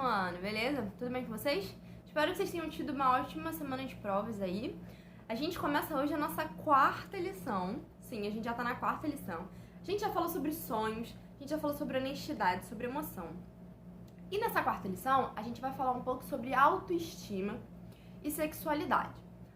ano, beleza? Tudo bem com vocês? Espero que vocês tenham tido uma ótima semana de provas aí. A gente começa hoje a nossa quarta lição. Sim, a gente já tá na quarta lição. A gente já falou sobre sonhos, a gente já falou sobre honestidade, sobre emoção. E nessa quarta lição, a gente vai falar um pouco sobre autoestima e sexualidade.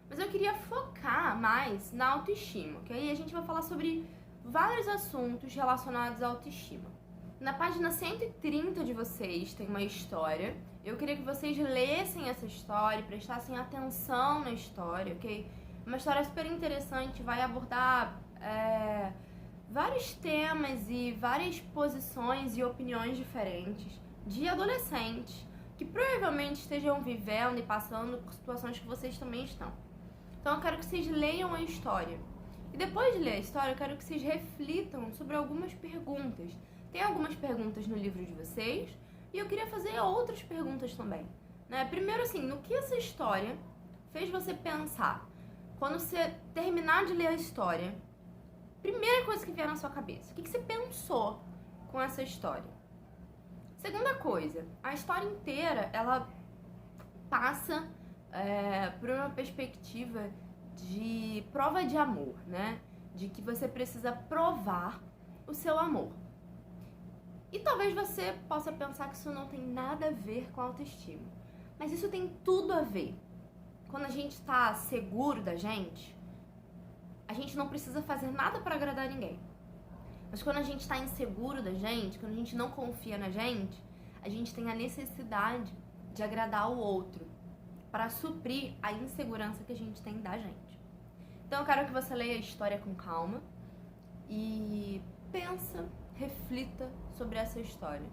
Mas eu queria focar mais na autoestima, ok? E a gente vai falar sobre vários assuntos relacionados à autoestima. Na página 130 de vocês tem uma história. Eu queria que vocês lessem essa história e prestassem atenção na história, ok? Uma história super interessante, vai abordar vários temas e várias posições e opiniões diferentes de adolescentes que provavelmente estejam vivendo e passando por situações que vocês também estão. Então eu quero que vocês leiam a história. E depois de ler a história, eu quero que vocês reflitam sobre algumas perguntas. Tem algumas perguntas no livro de vocês e eu queria fazer outras perguntas também, né? Primeiro, assim, no que essa história fez você pensar? Quando você terminar de ler a história, primeira coisa que vier na sua cabeça, o que você pensou com essa história? Segunda coisa, a história inteira, ela passa por uma perspectiva de prova de amor, né? De que você precisa provar o seu amor. E talvez você possa pensar que isso não tem nada a ver com autoestima. Mas isso tem tudo a ver. Quando a gente está seguro da gente, a gente não precisa fazer nada para agradar ninguém. Mas quando a gente está inseguro da gente, quando a gente não confia na gente, a gente tem a necessidade de agradar o outro para suprir a insegurança que a gente tem da gente. Então eu quero que você leia a história com calma e reflita sobre essa história,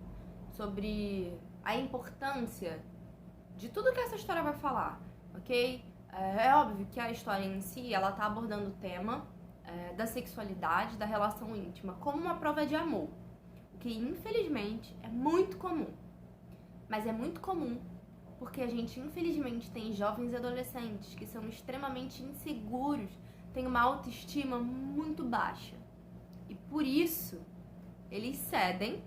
sobre a importância de tudo que essa história vai falar, ok? É óbvio que a história em si, ela tá abordando o tema da sexualidade, da relação íntima, como uma prova de amor, o que infelizmente é muito comum. Mas é muito comum porque a gente infelizmente tem jovens e adolescentes que são extremamente inseguros, têm uma autoestima muito baixa. E por isso, eles cedem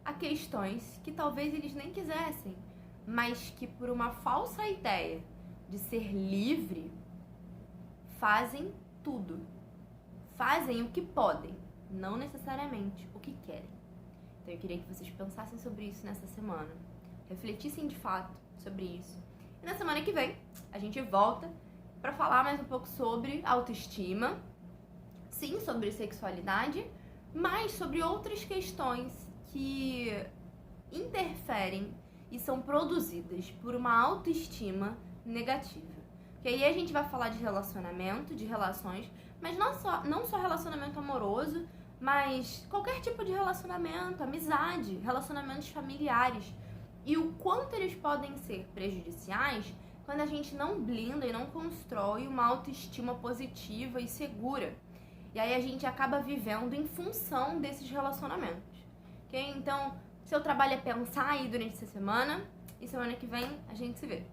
a questões que talvez eles nem quisessem, mas que por uma falsa ideia de ser livre, fazem tudo. Fazem o que podem, não necessariamente o que querem. Então eu queria que vocês pensassem sobre isso nessa semana, refletissem de fato sobre isso. E na semana que vem, a gente volta para falar mais um pouco sobre autoestima, sim, sobre sexualidade, mas sobre outras questões que interferem e são produzidas por uma autoestima negativa. Que aí a gente vai falar de relacionamento, de relações, mas não só relacionamento amoroso, mas qualquer tipo de relacionamento, amizade, relacionamentos familiares. E o quanto eles podem ser prejudiciais quando a gente não blinda e não constrói uma autoestima positiva e segura. E aí a gente acaba vivendo em função desses relacionamentos, ok? Então, seu trabalho é pensar aí durante essa semana e semana que vem a gente se vê.